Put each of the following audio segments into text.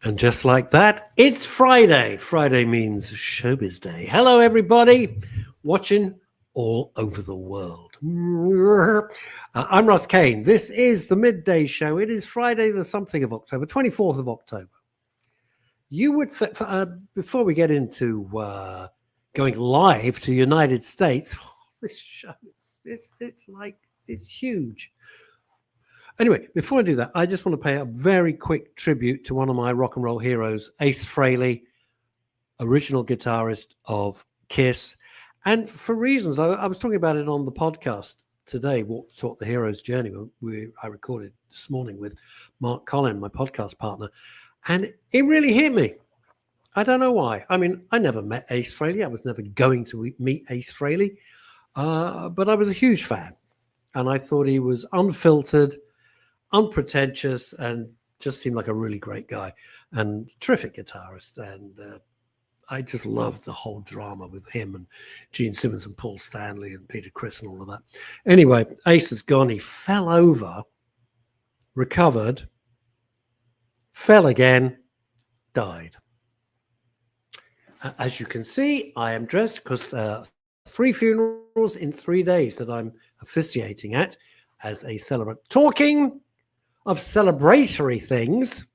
And just like that, it's Friday. Friday means showbiz day. Hello, everybody watching all over the world. I'm Russ Kane. This is the Midday Show. It is Friday, the something of October, 24th of October. You would, before we get into going live to the United States, this show, it's huge. Anyway, before I do that, I just want to pay a very quick tribute to one of my rock and roll heroes, Ace Frehley, original guitarist of Kiss. And for reasons, I was talking about it on the podcast today, Walk the Talk, the Hero's Journey, I recorded this morning with Mark Collin, my podcast partner. And it really hit me. I don't know why. I mean, I never met Ace Frehley. I was never going to meet Ace Frehley. But I was a huge fan. And I thought he was unfiltered, unpretentious, and just seemed like a really great guy and terrific guitarist. And I just loved the whole drama with him and Gene Simmons and Paul Stanley and Peter Criss and all of that. Anyway, Ace is gone. He fell over, recovered, fell again, died. As you can see, I am dressed because 3 funerals in 3 days that I'm officiating at as a celebrant. Talking of celebratory things,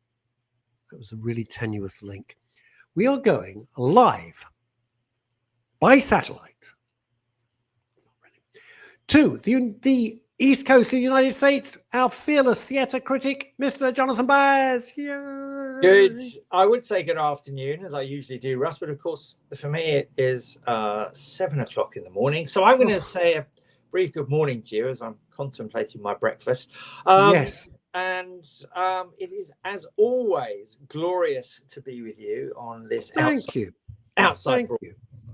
that was a really tenuous link. We are going live by satellite to the East Coast of the United States. Our fearless theatre critic, Mr. Jonathan Baz. Yay. Good. I would say good afternoon, as I usually do, Russ, but of course, for me, it is 7 o'clock in the morning. So I'm going to say a brief good morning to you as I'm contemplating my breakfast. Yes. And it is, as always, glorious to be with you on this Thank you. outside. Thank you.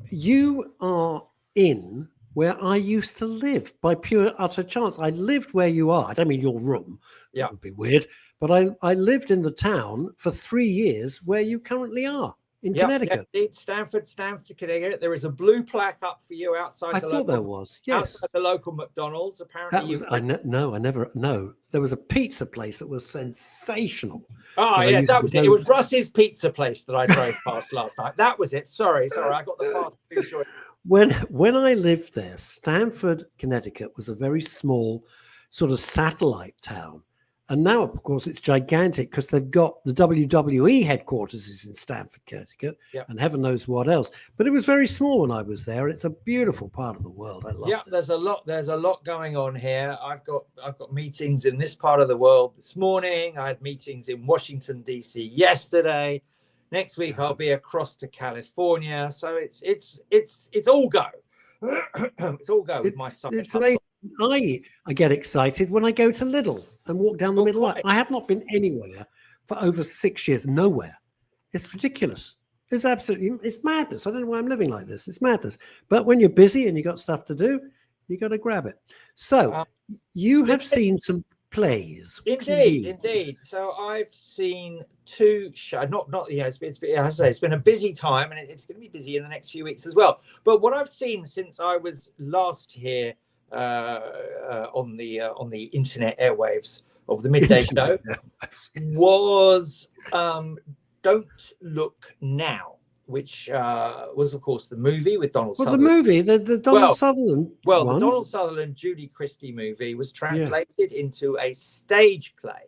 You are in where I used to live by pure utter chance. I lived where you are. I don't mean your room. Yeah. That would be weird. But I lived in the town for 3 years where you currently are in Connecticut. Yeah, Stanford, Connecticut. There is a blue plaque up for you outside. I thought there was. Yes. Outside the local McDonald's. Apparently, I never. No, there was a pizza place that was sensational. Oh yeah, that was it. It was Russ's Pizza Place that I drove past last night. That was it. Sorry, I got the fast food choice. When I lived there, Stanford, Connecticut was a very small sort of satellite town. And now, of course, it's gigantic because they've got the WWE headquarters is in Stanford, Connecticut, and heaven knows what else. But it was very small when I was there. It's a beautiful part of the world. I love it. Yeah, there's a lot going on here. I've got meetings in this part of the world this morning. I had meetings in Washington, D.C. yesterday. Next week I'll be across to California. So it's all go. It's all go with my son. It's amazing. I get excited when I go to Lidl and walk down the middle. I have not been anywhere for over 6 years. Nowhere. It's ridiculous. It's madness. I don't know why I'm living like this. It's madness. But when you're busy and you got stuff to do, you got to grab it. So you have seen some plays. Indeed. So I've seen 2 shows. Not it's been a busy time, and it's going to be busy in the next few weeks as well. But what I've seen since I was last here on the internet airwaves of the Midday Show was Don't Look Now, which was, of course, the movie with Donald Sutherland. The movie, the Donald Sutherland one. The Donald Sutherland, Judy Christie movie was translated into a stage play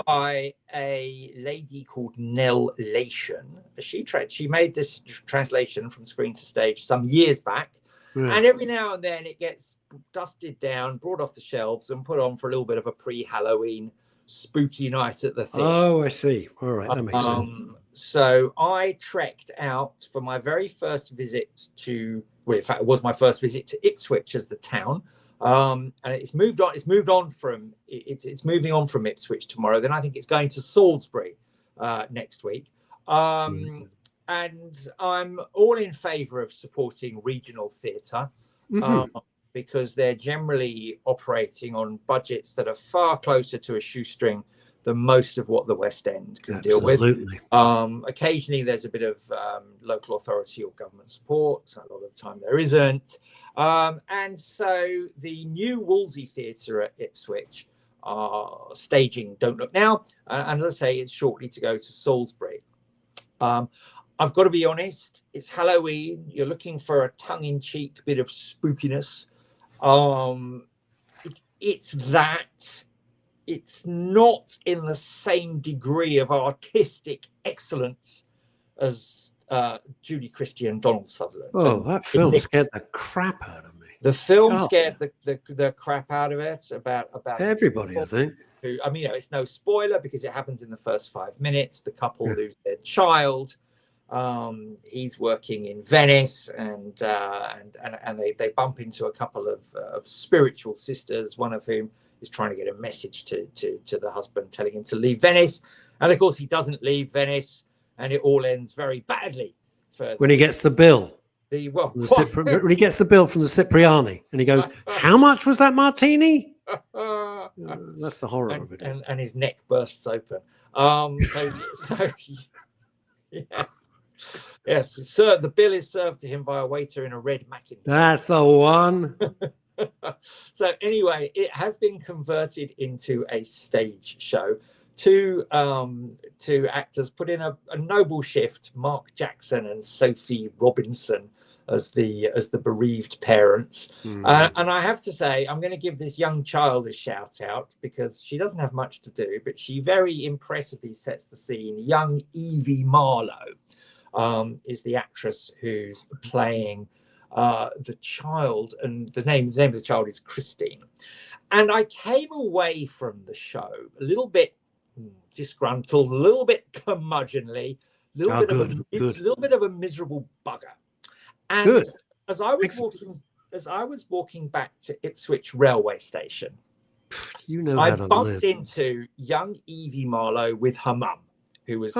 by a lady called Nell Lation. She made this translation from screen to stage some years back. Yeah. And every now and then it gets dusted down, brought off the shelves and put on for a little bit of a pre-Halloween spooky night at the theatre. Oh, I see. All right, that makes sense. So I trekked out for my very first visit to, in fact, it was my first visit to Ipswich as the town. And it's moving on from Ipswich tomorrow. Then I think it's going to Salisbury next week. And I'm all in favour of supporting regional theatre because they're generally operating on budgets that are far closer to a shoestring than most of what the West End can deal with. Occasionally there's a bit of local authority or government support. A lot of the time there isn't. And so the new Wolsey Theatre at Ipswich staging Don't Look Now. And as I say, it's shortly to go to Salisbury. I've got to be honest, it's Halloween. You're looking for a tongue-in-cheek bit of spookiness. It's that. It's not in the same degree of artistic excellence as Julie Christie and Donald Sutherland. Oh, that film scared the crap out of me. The film scared the crap out of it. About everybody, I think. I mean, it's no spoiler because it happens in the first 5 minutes. The couple lose their child. He's working in Venice, and they bump into a couple of spiritual sisters, one of whom is trying to get a message to the husband, telling him to leave Venice. And of course, he doesn't leave Venice, and it all ends very badly. When he gets the bill. When he gets the bill from the Cipriani, and he goes, "How much was that martini?" That's the horror of it. And his neck bursts open. Yes, sir. The bill is served to him by a waiter in a red Macintosh. That's the one. So anyway, it has been converted into a stage show. Two actors put in a noble shift: Mark Jackson and Sophie Robinson as the bereaved parents. And I have to say, I'm going to give this young child a shout out because she doesn't have much to do, but she very impressively sets the scene. Young Evie Marlowe is the actress who's playing the child, and the name of the child is Christine. And I came away from the show a little bit disgruntled, a little bit curmudgeonly, a little bit of a miserable bugger. And as I was walking back to Ipswich railway station, I bumped into young Evie Marlowe with her mum, who was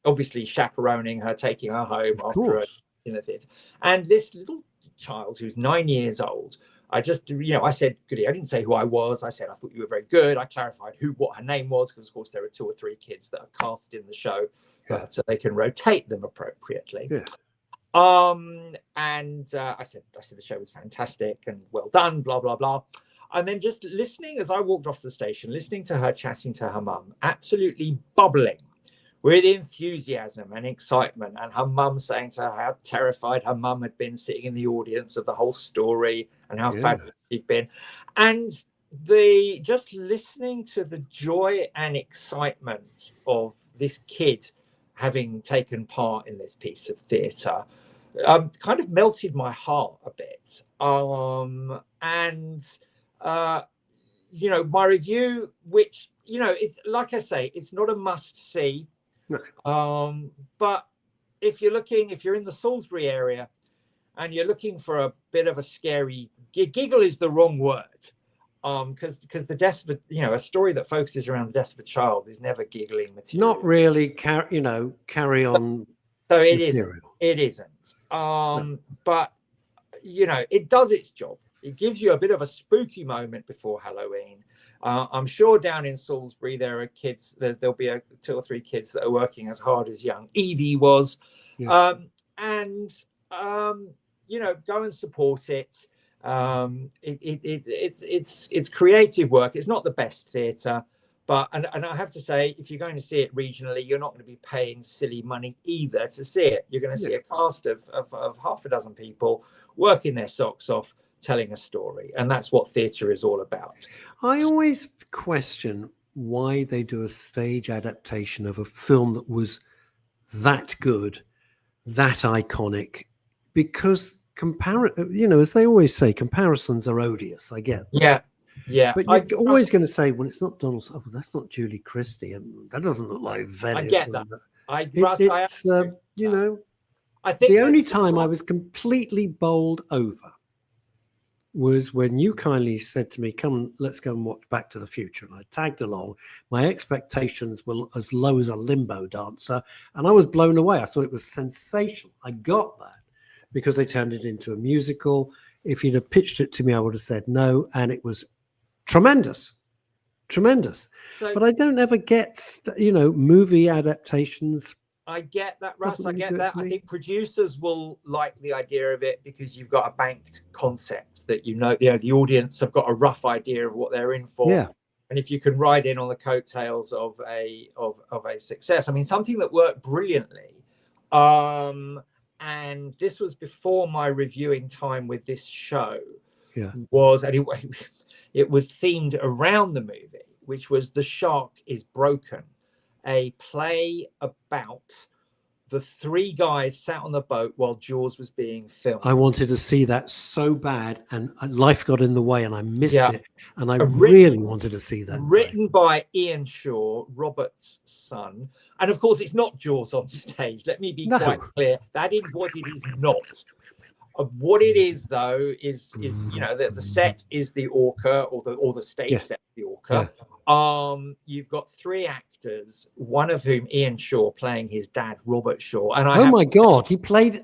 obviously chaperoning her, taking her home after in the theatre. And this little child who's 9 years old, I just, I said, goody, I didn't say who I was. I said, I thought you were very good. I clarified what her name was, because of course there are 2 or 3 kids that are cast in the show, so they can rotate them appropriately. And I said the show was fantastic and well done, blah, blah, blah. And then just listening as I walked off the station, listening to her chatting to her mum, absolutely bubbling with enthusiasm and excitement, and her mum saying to her how terrified her mum had been sitting in the audience of the whole story and how fabulous she'd been. And just listening to the joy and excitement of this kid having taken part in this piece of theatre kind of melted my heart a bit. My review, which, it's like I say, it's not a must see. But if you're in the Salisbury area and you're looking for a bit of a scary giggle is the wrong word, because the death of a story that focuses around the death of a child is never giggling material. Not really carry on. So it isn't. But it does its job. It gives you a bit of a spooky moment before Halloween. I'm sure down in Salisbury there are kids. There'll be 2 or 3 kids that are working as hard as young Evie was. Go and support it. It's creative work. It's not the best theatre, but and I have to say, if you're going to see it regionally, you're not going to be paying silly money either to see it. You're going to see a cast of half a dozen people working their socks off, telling a story, and that's what theatre is all about. I always question why they do a stage adaptation of a film that was that good, that iconic, because as they always say, comparisons are odious. I get that. But you're always going to say, well, it's not Donald. Oh, that's not Julie Christie, and that doesn't look like Venice. I get that. I think the only time I was completely bowled over was when you kindly said to me, come, let's go and watch Back to the Future. And I tagged along. My expectations were as low as a limbo dancer, and I was blown away. I thought it was sensational. I got that because they turned it into a musical. If you'd have pitched it to me, I would have said no, and it was tremendous. So, but I don't ever get, movie adaptations. I get that, Russ. I get that. I think producers will like the idea of it because you've got a banked concept that the audience have got a rough idea of what they're in for. And if you can ride in on the coattails of a success, I mean, something that worked brilliantly. And this was before my reviewing time with this show. Yeah. Was anyway, it was themed around the movie, which was The Shark is Broken, a play about the three guys sat on the boat while Jaws was being filmed. I wanted to see that so bad, and life got in the way, and I missed it. And I Written- really wanted to see that. Written by Ian Shaw, Robert's son. And of course, it's not Jaws on stage. Let me be quite clear. That is what it is not. What it is, though, is you know, the set is the Orca, or the stage set the Orca. You've got three actors, one of whom Ian Shaw playing his dad, Robert Shaw. And Oh my God, he plays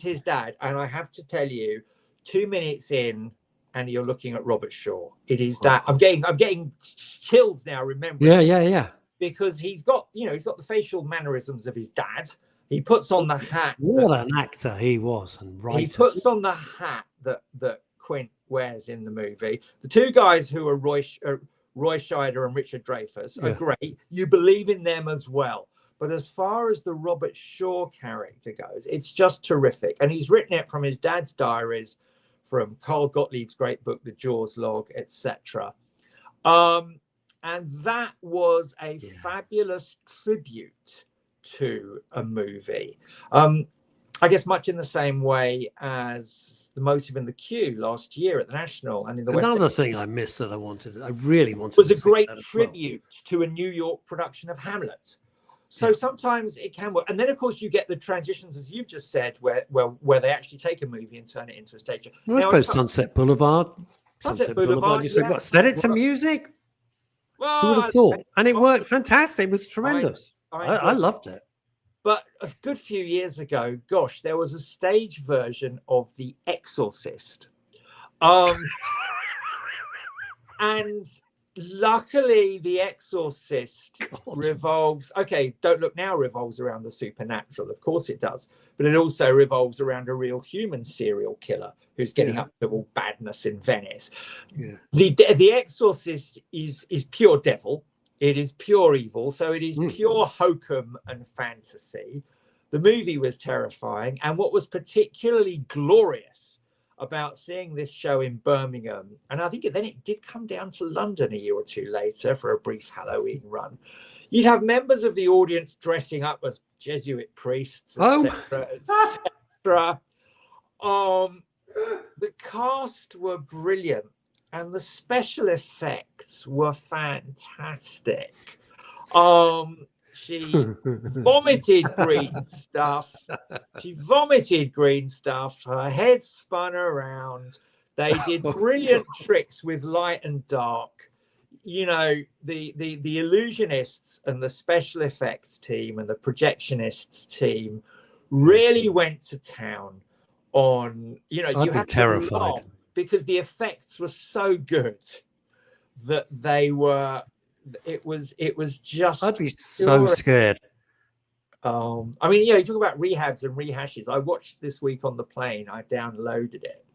his dad. And I have to tell you, 2 minutes in, and you're looking at Robert Shaw. It is that I'm getting chills now remembering. Yeah. Because he's got the facial mannerisms of his dad. He puts on the hat. What an actor he was, and He puts on the hat that Quint wears in the movie. The two guys who are Roy Scheider and Richard Dreyfuss are great. You believe in them as well. But as far as the Robert Shaw character goes, it's just terrific. And he's written it from his dad's diaries, from Carl Gottlieb's great book, The Jaws Log, etc. And that was a fabulous tribute to a movie. I guess much in the same way as The Motive and the Cue last year at the National and in the Another thing I missed that I really wanted was to a great see tribute to a New York production of Hamlet. So sometimes it can work. And then, of course, you get the transitions, as you've just said, where they actually take a movie and turn it into a stage. Well, I suppose Sunset Boulevard. Sunset Boulevard, you said, what, set it to music? Well, Who would have thought? And it worked fantastic. It was tremendous. I loved it. But a good few years ago, gosh, there was a stage version of The Exorcist. And luckily, The Exorcist revolves around the supernatural. Of course it does. But it also revolves around a real human serial killer who's getting up to all badness in Venice. Yeah. The Exorcist is pure devil. It is pure evil. So it is pure hokum and fantasy. The movie was terrifying. And what was particularly glorious about seeing this show in Birmingham, and I think it did come down to London a year or two later for a brief Halloween run. You'd have members of the audience dressing up as Jesuit priests, etc., etc. The cast were brilliant, and the special effects were fantastic. She vomited green stuff. Her head spun around. They did brilliant tricks with light and dark. You know, the illusionists and the special effects team and the projectionists team really went to town on, you know, I'd you be had terrified to laugh because the effects were so good that they were. It was just. I'd be so scared. I mean, you talk about rehabs and rehashes. I watched this week on the plane. I downloaded it.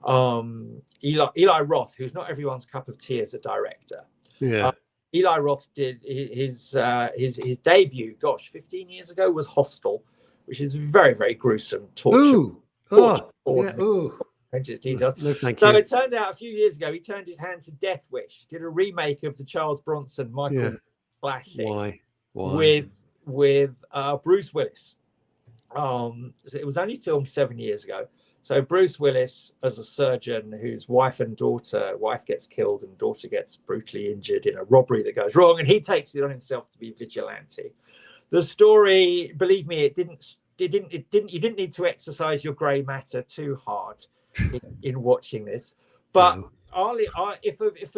Eli Roth, who's not everyone's cup of tea as a director. Yeah. Eli Roth did his debut. 15 years ago was Hostel, which is very, very gruesome torture. Details. No, thank you. So you. it turned out a few years ago, he turned his hand to Death Wish, did a remake of the Charles Bronson Michael classic. Why? With Bruce Willis. It was only filmed 7 years ago. So Bruce Willis, as a surgeon whose wife gets killed and daughter gets brutally injured in a robbery that goes wrong, and he takes it on himself to be vigilante. The story, believe me, you didn't need to exercise your grey matter too hard in watching this. But for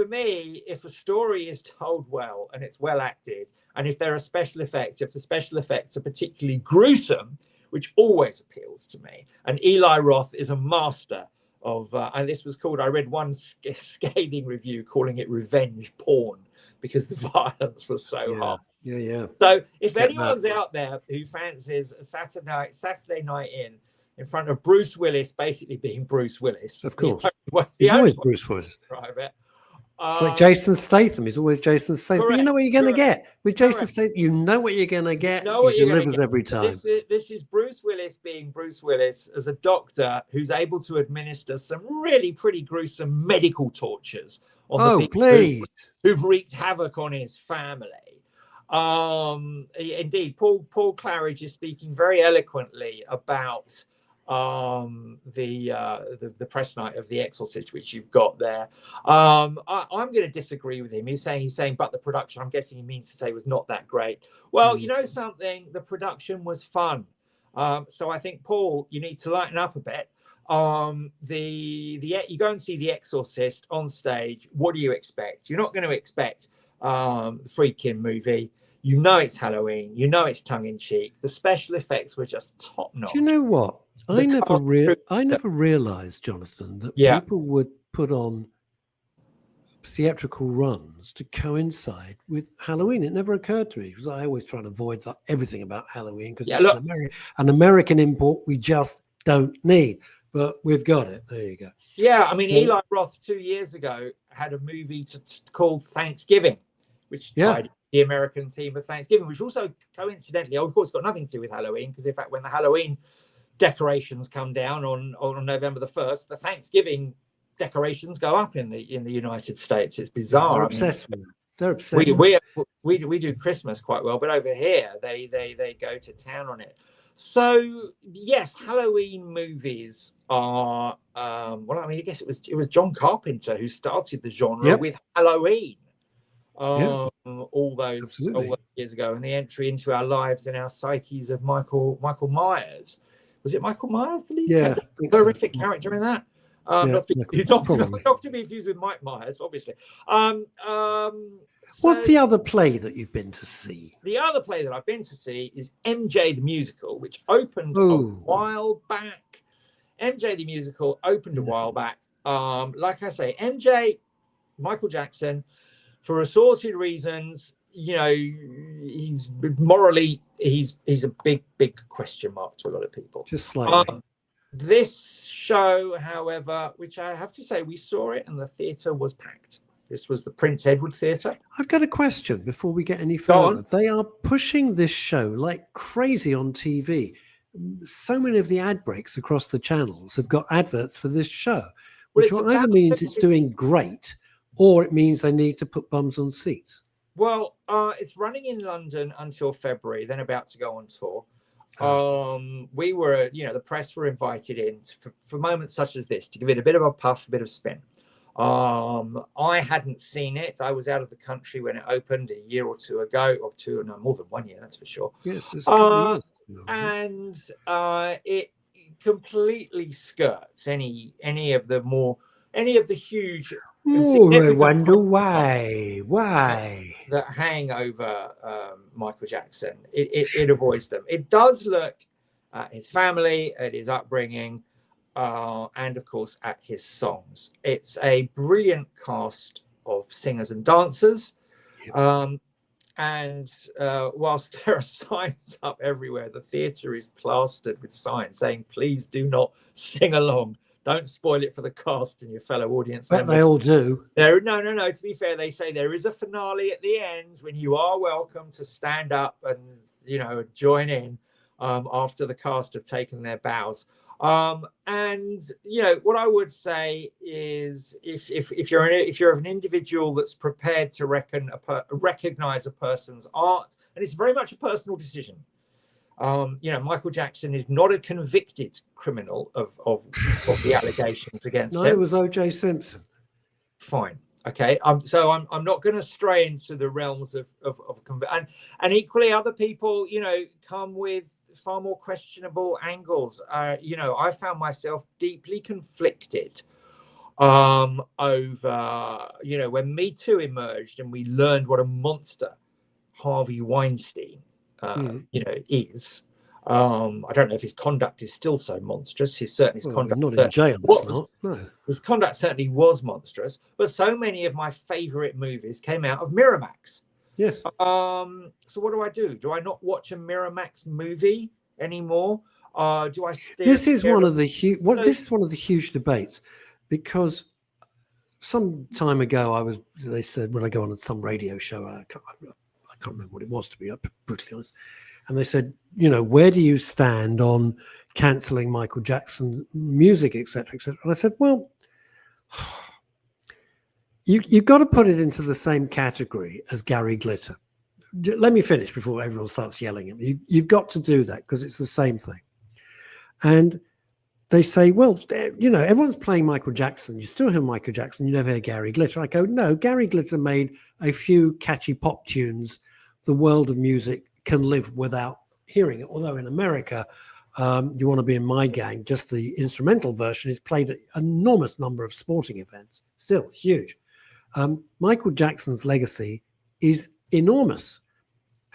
me, if a story is told well and it's well acted, and if there are special effects, if the special effects are particularly gruesome, which always appeals to me, and Eli Roth is a master of, and this was called, I read one scathing review calling it revenge porn because the violence was so hard. Yeah. So if anyone's out there who fancies a Saturday night in front of Bruce Willis, basically being Bruce Willis, of course, he's always Bruce Willis. Private. It's like Jason Statham. He's always Jason Statham. But you know what you're going to get with Jason Statham. You know what you're going to get. He delivers every time. This is Bruce Willis being Bruce Willis as a doctor who's able to administer some really pretty gruesome medical tortures on the people who've wreaked havoc on his family. Indeed, Paul Claridge is speaking very eloquently about the press night of The Exorcist, which you've got there. I'm going to disagree with him. He's saying, but the production, I'm guessing he means to say, was not that great. Well, you know something, the production was fun. So I think, Paul, you need to lighten up a bit. You go and see The Exorcist on stage. What do you expect? You're not going to expect the freaking movie. You know it's Halloween. You know it's tongue-in-cheek. The special effects were just top-notch. Do you know what? I never realized, Jonathan, that people would put on theatrical runs to coincide with Halloween. It never occurred to me, because I always try to avoid everything about Halloween, because it's an American import we just don't need. But we've got it. There you go. Yeah, I mean, Eli Roth 2 years ago had a movie called Thanksgiving, which tied the American theme of Thanksgiving, which also coincidentally, of course, got nothing to do with Halloween, because in fact, when the Halloween decorations come down on November the 1st, the Thanksgiving decorations go up in the United States. It's bizarre. They're obsessed with it. They're obsessed. We do Christmas quite well, but over here they go to town on it. So yes, Halloween movies are well, I mean, I guess it was John Carpenter who started the genre with Halloween. All those years ago, and the entry into our lives and our psyches of Michael Myers. Was it Michael Myers, the lead? Horrific character in that. Not to be confused with Mike Myers, obviously. What's the other play that you've been to see? The other play that I've been to see is MJ the Musical, which opened a while back. MJ the Musical opened a while back. Like I say, MJ, Michael Jackson, for assorted reasons, you know, he's morally, he's a big question mark to a lot of people. Just slightly. This show, however, which I have to say, we saw it and the theatre was packed. This was the Prince Edward Theatre. I've got a question before we get any further. They are pushing this show like crazy on TV. So many of the ad breaks across the channels have got adverts for this show, which either means it's doing great or it means they need to put bums on seats. Well, it's running in London until February, then about to go on tour. We were, the press were invited in for moments such as this to give it a bit of a puff, a bit of spin. I hadn't seen it. I was out of the country when it opened a year or two ago, more than 1 year, that's for sure. Yes, it's a couple of years. And it completely skirts any of the huge. I wonder why that hang over Michael Jackson. It avoids them. It does look at his family, at his upbringing, and of course at his songs. It's a brilliant cast of singers and dancers. And whilst there are signs up everywhere, the theatre is plastered with signs saying, please do not sing along. Don't spoil it for the cast and your fellow audience members. But they all do. No. To be fair, they say there is a finale at the end when you are welcome to stand up and, join in after the cast have taken their bows. And what I would say is if you're an individual that's prepared to recognize a person's art, and it's very much a personal decision. Michael Jackson is not a convicted criminal of the allegations against him. No, it was O.J. Simpson. Fine. Okay. So I'm not going to stray into the realms of and equally other people, come with far more questionable angles. I found myself deeply conflicted over, when Me Too emerged and we learned what a monster Harvey Weinstein is. I don't know if his conduct is still so monstrous. His conduct not in jail. His conduct certainly was monstrous. But so many of my favorite movies came out of Miramax. Yes. So what do? Do I not watch a Miramax movie anymore? This is one of the huge debates, because some time ago, they said, when I go on some radio show, I can't remember what it was, to be brutally honest. And they said, where do you stand on cancelling Michael Jackson music, etc., etc.? And I said, well, you've got to put it into the same category as Gary Glitter. Let me finish before everyone starts yelling at me. You've got to do that because it's the same thing. And they say, well, everyone's playing Michael Jackson. You still hear Michael Jackson. You never hear Gary Glitter. I go, no, Gary Glitter made a few catchy pop tunes the world of music can live without hearing it. Although in America, You Want to Be in My Gang, just the instrumental version is played at an enormous number of sporting events. Still huge. Michael Jackson's legacy is enormous.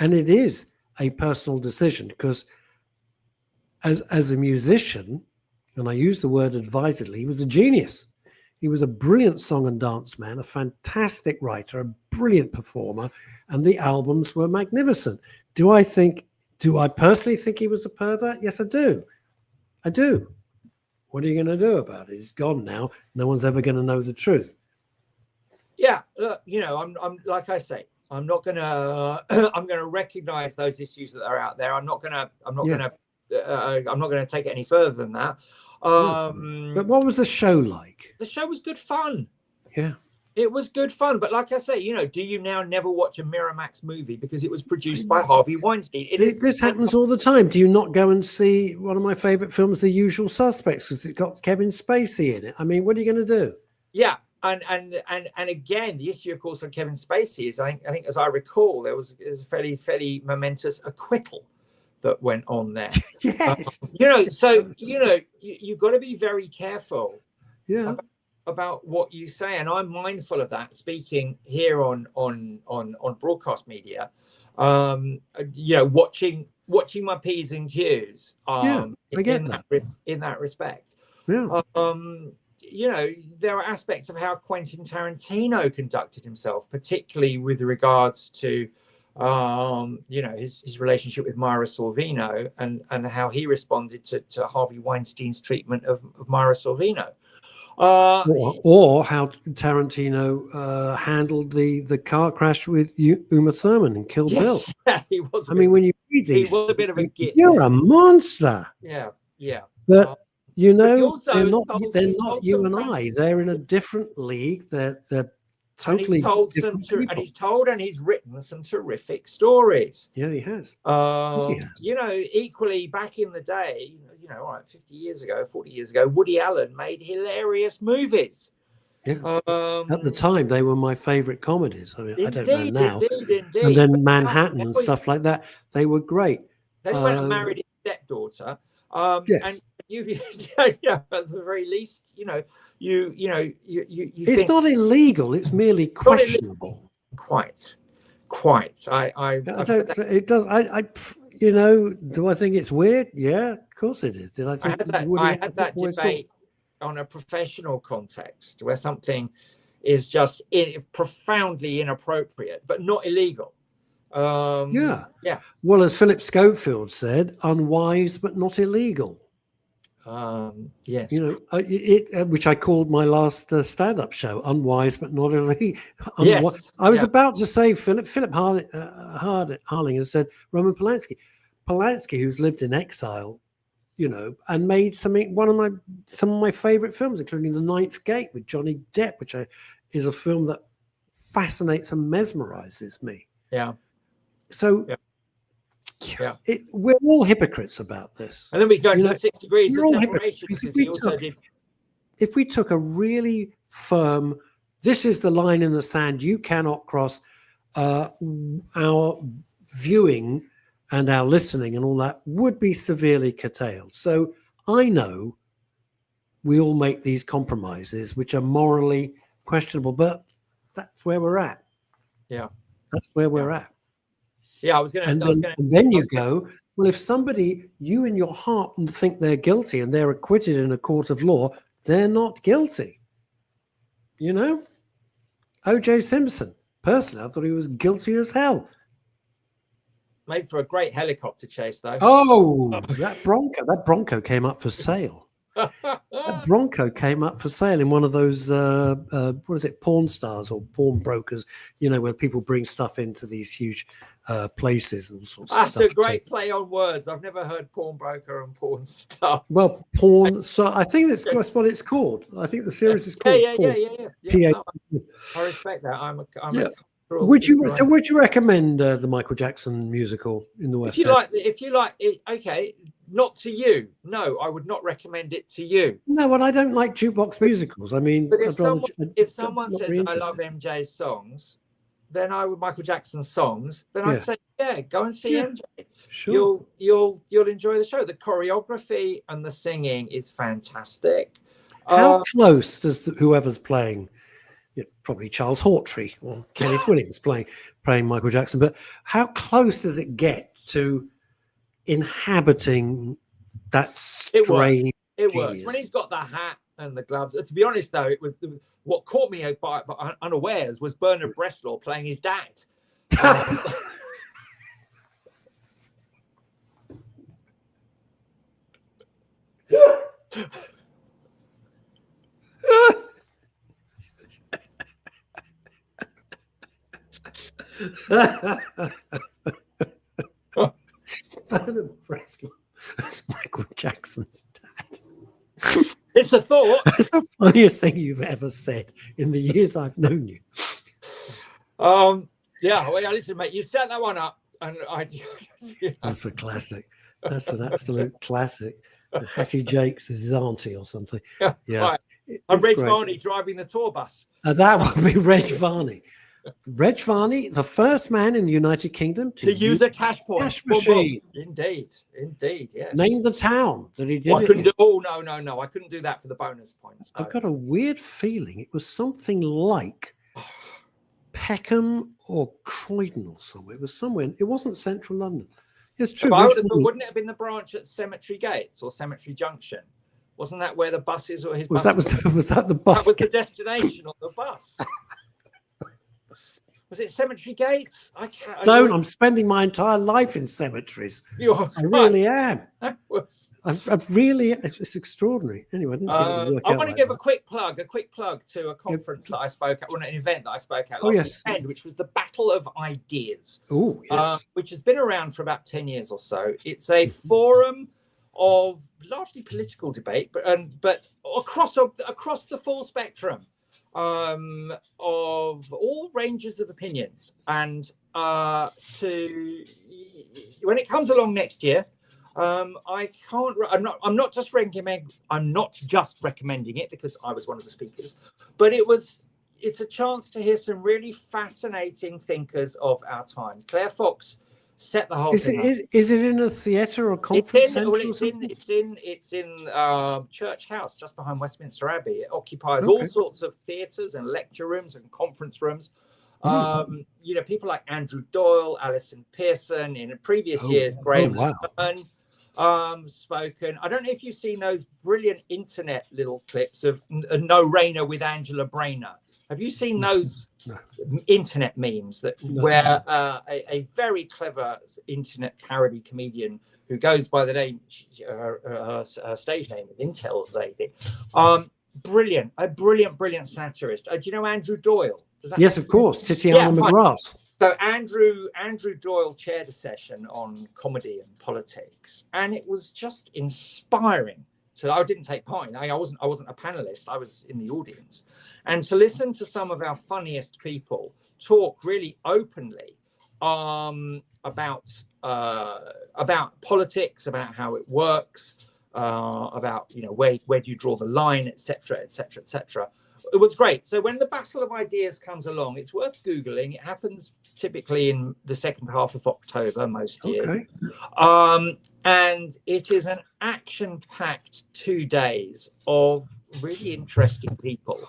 And it is a personal decision because as a musician, and I use the word advisedly, he was a genius. He was a brilliant song and dance man, a fantastic writer, a brilliant performer, and the albums were magnificent. Do I personally think he was a pervert? Yes, I do. I do. What are you going to do about it? He's gone now. No one's ever going to know the truth. Yeah, look, I'm like I say, I'm not going to. I'm going to recognise those issues that are out there. I'm not going to take it any further than that. But what was the show like? The show was good fun. Yeah, it was good fun. But like I say, do you now never watch a Miramax movie because it was produced by Harvey Weinstein? This happens all the time. Do you not go and see one of my favourite films, The Usual Suspects, because it's got Kevin Spacey in it? I mean, what are you going to do? Yeah. And again, the issue, of course, on Kevin Spacey is, I think, as I recall, there was a fairly momentous acquittal that went on there. Yes. You've got to be very careful. Yeah. About what you say, and I'm mindful of that. Speaking here on broadcast media, watching my P's and Q's. I get that. In that respect. Yeah. There are aspects of how Quentin Tarantino conducted himself, particularly with regards to, his relationship with Myra Sorvino and how he responded to Harvey Weinstein's treatment of Myra Sorvino. Or how Tarantino handled the car crash with Uma Thurman in Kill Bill. Yeah, he was. When you read these, he was a bit of a git. You're a monster. Yeah. But they're not you and I. They're in a different league. They're totally different people. And he's written some terrific stories. Yeah, he has. Equally back in the day, 50 years ago, 40 years ago, Woody Allen made hilarious movies. Yeah. At the time, they were my favorite comedies. I mean, I don't know now. Indeed. And then Manhattan and stuff like that. They were great. They went and married his stepdaughter. Yes. And you at the very least, you it's not illegal. It's merely questionable. Quite. I don't. It does. Do I think it's weird? Yeah, of course it is. Did I think I had that debate on a professional context where something is just profoundly inappropriate, but not illegal. Yeah. Well, as Philip Schofield said, unwise but not illegal. Yes. Which I called my last stand-up show, unwise but not illegal. Yes. I was about to say Philip Harling has said Roman Polanski, who's lived in exile, and made some of my favorite films, including The Ninth Gate with Johnny Depp, which is a film that fascinates and mesmerizes me. Yeah. So we're all hypocrites about this. And then we go to the 6 degrees of separation. If we took a really firm, this is the line in the sand you cannot cross, our viewing and our listening and all that would be severely curtailed. So I know we all make these compromises which are morally questionable, but that's where we're at. Yeah. That's where we're at. Yeah, I was going to. And then you go, well, if somebody, you in your heart think they're guilty and they're acquitted in a court of law, they're not guilty. O.J. Simpson, personally, I thought he was guilty as hell. Made for a great helicopter chase, though. Oh, that Bronco came up for sale. That Bronco came up for sale in one of those, what is it, Pawn Stars or pawn brokers, where people bring stuff into these huge places and all sorts of stuff. That's a great play on words. I've never heard pawnbroker and pawn star. Well, Pawn Star, I think that's what it's called. I think the series is called Pawn. Yeah. I respect that. I'm a would you recommend the Michael Jackson musical in the West End? If you like it, okay. Not to you. No, I would not recommend it to you. No, well, I don't like jukebox musicals. I mean, but if someone says I love MJ's songs, then Michael Jackson's songs, then I'd say, go and see MJ. Sure. You'll enjoy the show. The choreography and the singing is fantastic. How close does whoever's playing, probably Charles Hawtrey or Kenneth Williams playing Michael Jackson, but how close does it get to inhabiting that strange? It works when he's got the hat and the gloves. To be honest, though, it was what caught me by unawares was Bernard Bresslaw playing his dad. Bernard Bresslaw as Michael Jackson's dad. It's a thought. It's the funniest thing you've ever said in the years I've known you. Listen, mate, you set that one up, and That's a classic. That's an absolute classic. Hattie Jakes is his auntie or something. Yeah. Right. And Reg Varney driving the tour bus. That would be Reg Varney. Reg Varney, the first man in the United Kingdom to use a cash machine. Indeed, yes. Name the town that he did. I couldn't no. I couldn't do that for the bonus points. No. I've got a weird feeling it was something like Peckham or Croydon or somewhere. It was somewhere. It wasn't central London. It's true. Wouldn't it have been the branch at Cemetery Gates or Cemetery Junction? Wasn't that where the buses or his bus? Was that the bus? That was the destination on the bus. Was it Cemetery Gates? I'm spending my entire life in cemeteries. I really am. It's extraordinary. Anyway, I want to give a quick plug to a conference that I spoke at, an event that I spoke at last weekend, which was the Battle of Ideas. Oh, yes. Which has been around for about 10 years or so. It's a forum of largely political debate, but across the full spectrum. Of all ranges of opinions, and when it comes along next year, I'm not just recommending it because I was one of the speakers, but it's a chance to hear some really fascinating thinkers of our time. Claire Fox set the whole thing up. Is it in a theatre or conference centre? It's in Church House, just behind Westminster Abbey. It occupies all sorts of theatres and lecture rooms and conference rooms. People like Andrew Doyle, Alison Pearson, in previous years, Graham Byrne, spoken. I don't know if you've seen those brilliant internet little clips of a no-rainer with Angela Brainer. Have you seen those internet memes where a very clever internet parody comedian who goes by the name, her stage name is Intel Lady, brilliant satirist. Do you know Andrew Doyle? Yes, of course, Titiana McGrath. So Andrew Doyle chaired a session on comedy and politics, and it was just inspiring. So I didn't take part in it. I wasn't a panelist. I was in the audience, and to listen to some of our funniest people talk really openly about politics, about how it works, about where do you draw the line, etc. It was great. So when the Battle of Ideas comes along, it's worth Googling. It happens typically in the second half of October most years. Okay. And it is an action-packed 2 days of really interesting people.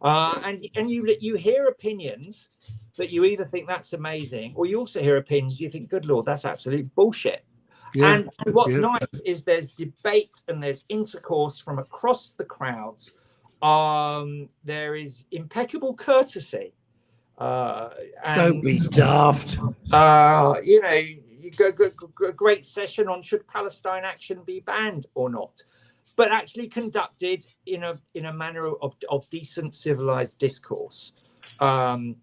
And you hear opinions that you either think that's amazing, or you also hear opinions you think, good Lord, that's absolute bullshit. Yeah. And what's nice is there's debate and there's intercourse from across the crowds. There is impeccable courtesy. Don't be daft. You go great session on should Palestine action be banned or not. but actually conducted in a manner of decent, civilized discourse, and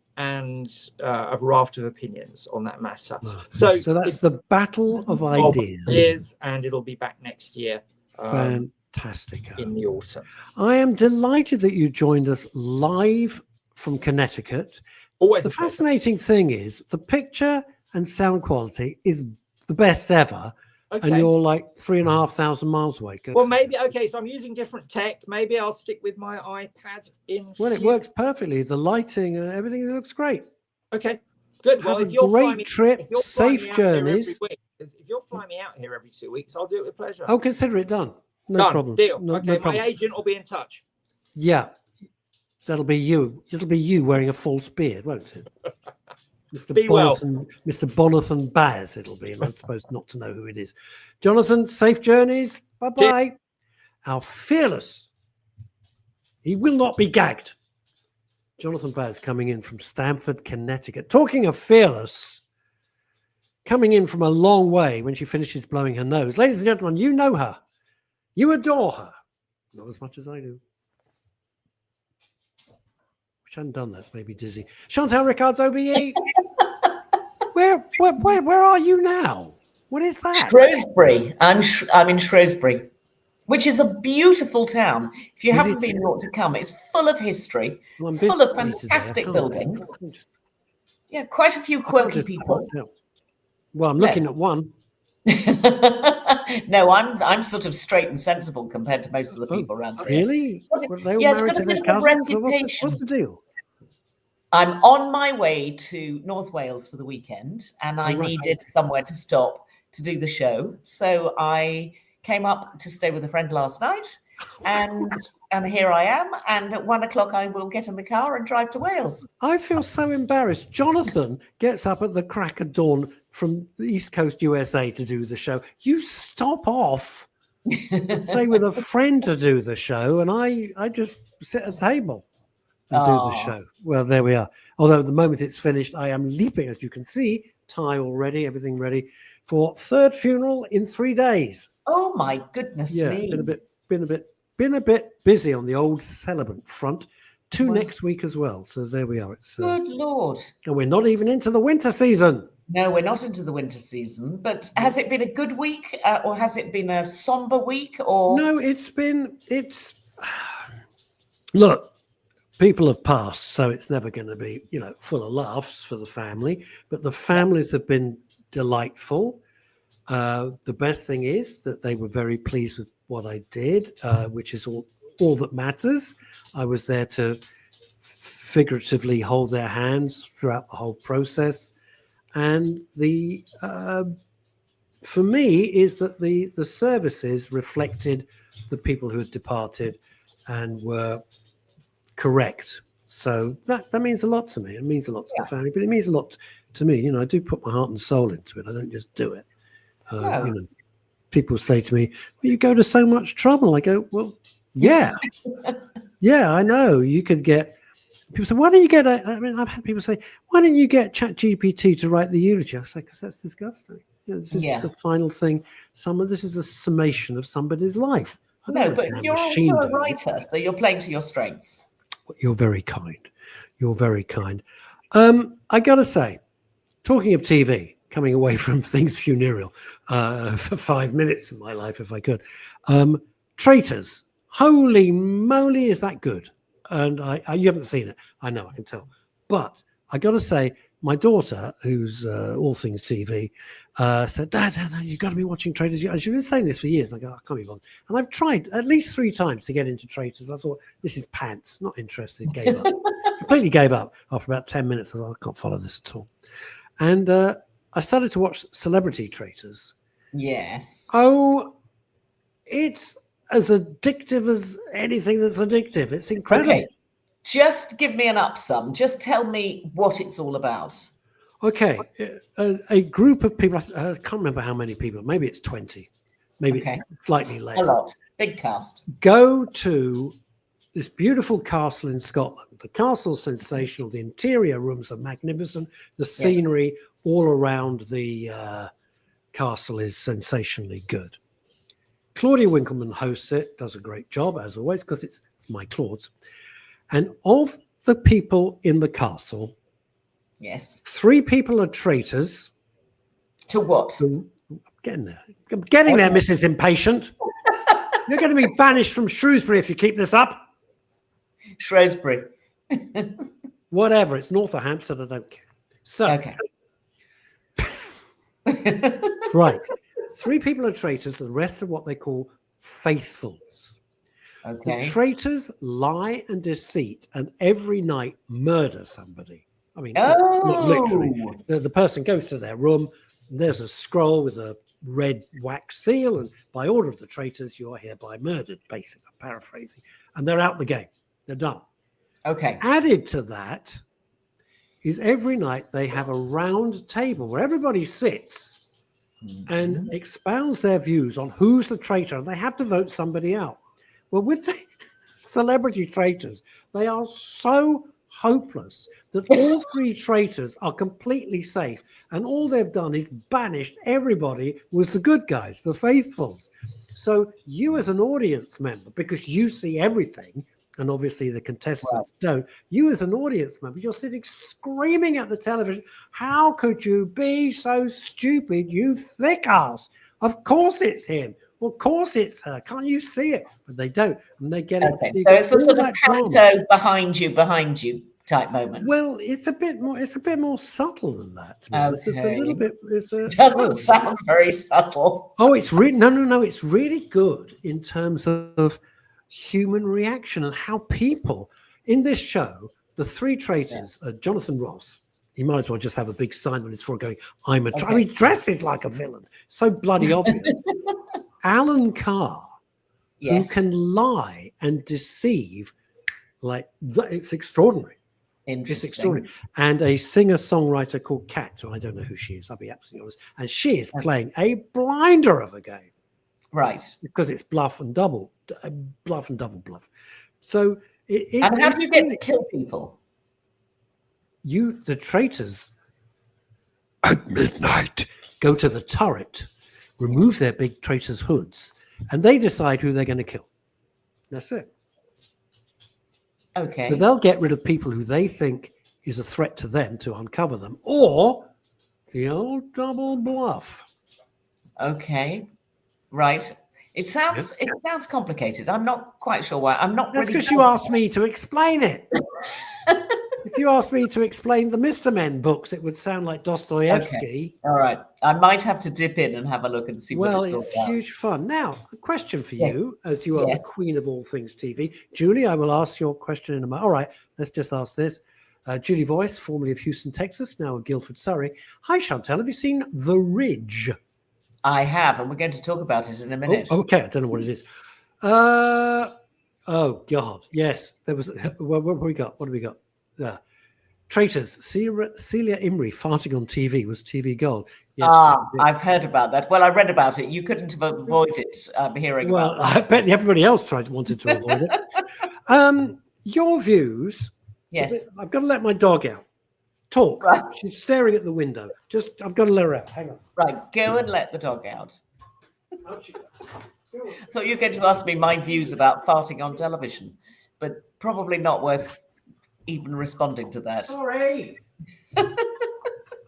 a raft of opinions on that matter. So that's the Battle of Ideas, and it'll be back next year. Fantastic. In the autumn. I am delighted that you joined us live from Connecticut. Always the fascinating thing is the picture and sound quality is the best ever. Okay. And you're like 3,500 miles away. Good. Well, maybe, okay, so I'm using different tech. Maybe I'll stick with my iPad in. Well, it works perfectly. The lighting and everything looks great. Okay, good. Well, if you're great trip, safe journeys. If you're flying me out here every 2 weeks, I'll do it with pleasure. Oh, consider it done. No problem. Deal. No, okay, no problem. My agent will be in touch. Yeah, that'll be you. It'll be you wearing a false beard, won't it? Mr. Jonathan Baz, it'll be, and I'm supposed not to know who it is. Jonathan, safe journeys. Bye-bye. Cheers. Our fearless, he will not be gagged. Jonathan Baz coming in from Stamford, Connecticut. Talking of fearless, coming in from a long way when she finishes blowing her nose. Ladies and gentlemen, you know her. You adore her. Not as much as I do. Wish I hadn't done that. It's made me dizzy. Chantal Rickards OBE. Where are you now? What is that? Shrewsbury. I'm in Shrewsbury, which is a beautiful town. If you haven't been, you ought to come. It's full of history, full of fantastic buildings. Yeah, quite a few quirky people. Well, I'm looking at one. No, I'm sort of straight and sensible compared to most of the people around here. Really? They all married to their cousins? What's the deal? I'm on my way to North Wales for the weekend, and I needed somewhere to stop to do the show. So I came up to stay with a friend last night, and here I am. And at 1 o'clock, I will get in the car and drive to Wales. I feel so embarrassed. Jonathan gets up at the crack of dawn from the East Coast USA to do the show. You stop off and stay with a friend to do the show, and I just sit at the table and do the show. Well, there we are. Although the moment it's finished, I am leaping, as you can see, tie already, everything ready for third funeral in 3 days. Oh my goodness me! Been a bit busy on the old celibate front. 2 next week as well. So there we are. It's good Lord. And we're not even into the winter season. No, we're not into the winter season. But has it been a good week, or has it been a somber week? Or no, look. People have passed, so it's never going to be, full of laughs for the family. But the families have been delightful. The best thing is that they were very pleased with what I did, which is all that matters. I was there to figuratively hold their hands throughout the whole process. And for me, is that the services reflected the people who had departed and were correct. So that means a lot to me. It means a lot to the family, but it means a lot to me. I do put my heart and soul into it. I don't just do it. People say to me, well, you go to so much trouble. I go, well, yeah. Yeah, I know. You could get, people say, why don't you get I've had people say, why don't you get ChatGPT to write the eulogy? I say, because that's disgusting. This is the final thing. This is a summation of somebody's life. No, but you're also a writer, so you're playing to your strengths. You're very kind. You're very kind. I got to say, talking of TV, coming away from things funereal for 5 minutes of my life, if I could. Traitors. Holy moly, is that good? And you haven't seen it. I know, I can tell. But I got to say, my daughter, who's all things TV, said, Dad, you've got to be watching Traitors. She's been saying this for years. And I go, I can't be bothered. And I've tried at least 3 times to get into Traitors. I thought, this is pants. Not interested. Gave up. Completely gave up after about 10 minutes. I thought, I can't follow this at all. And I started to watch Celebrity Traitors. Yes. Oh, it's as addictive as anything that's addictive. It's incredible. Okay. Just give me an upsum. Just tell me what it's all about. Okay. A group of people, I can't remember how many people, maybe it's 20, maybe it's slightly less. A lot. Big cast. Go to this beautiful castle in Scotland. The castle's sensational. The interior rooms are magnificent. The scenery all around the castle is sensationally good. Claudia Winkleman hosts it, does a great job, as always, because it's my Claude's. And of the people in the castle, Yes. 3 people are traitors. To what? I'm getting there. I'm getting there, Mrs. Impatient. You're going to be banished from Shrewsbury if you keep this up. Shrewsbury. Whatever. It's north of Hampstead. I don't care. So, Okay. right. 3 people are traitors. The rest are what they call faithfuls. Okay. The traitors lie and deceit and every night murder somebody. I mean, not literally. The person goes to their room. And there's a scroll with a red wax seal, and by order of the traitors, you are hereby murdered, basically, paraphrasing. And they're out the game. They're done. Okay. Added to that is every night they have a round table where everybody sits and expounds their views on who's the traitor, and they have to vote somebody out. Well, with the celebrity traitors, they are so hopeless that all 3 traitors are completely safe, and all they've done is banished everybody was the good guys, the faithfuls. So you as an audience member, because you see everything, and obviously the contestants don't, you as an audience member, you're sitting screaming at the television, how could you be so stupid, you thick ass? Of course it's him. Well, of course it's her. Can't you see it? But they don't, and they get it. So it's the sort of panto behind you type moment. Well, it's a bit more subtle than that. It's a little bit. It doesn't sound very subtle. Oh, it's really no. It's really good in terms of human reaction and how people in this show. The 3 traitors are Jonathan Ross. He might as well just have a big sign on his forehead going, "I'm a." I mean, he dresses like a villain. So bloody obvious. Alan Carr, who can lie and deceive, like it's extraordinary. It's extraordinary. And a singer-songwriter called Kat, who I don't know who she is, I'll be absolutely honest, and she is playing a blinder of a game. Right. Because it's bluff and double bluff. So and how do you get to kill people? The traitors at midnight go to the turret, remove their big traitors' hoods, and they decide who they're going to kill. That's it. Okay. So they'll get rid of people who they think is a threat to them to uncover them, or the old double bluff. Okay. Right. It sounds complicated. I'm not quite sure why. I'm not. That's because you asked me to explain it. If you asked me to explain the Mr. Men books, it would sound like Dostoevsky. Okay. All right. I might have to dip in and have a look and see what it's all about. Well, it's huge fun. Now, a question for you, as you are the queen of all things TV. Julie, I will ask your question in a moment. All right, let's just ask this. Julie Voice, formerly of Houston, Texas, now of Guildford, Surrey. Hi, Chantal. Have you seen The Ridge? I have, and we're going to talk about it in a minute. Oh, okay, I don't know what it is. Oh, God. Yes, there was. What have we got? What have we got? Traitors. Celia Imrie farting on TV was TV gold. Yes, I've heard about that. Well, I read about it. You couldn't have avoided hearing about that. I bet everybody else wanted to avoid it. Your views. Yes. I've got to let my dog out. Talk. Right. She's staring at the window. I've got to let her out. Hang on. Right. Go and let the dog out. I thought you were going to ask me my views about farting on television, but probably not worth even responding to that. Sorry.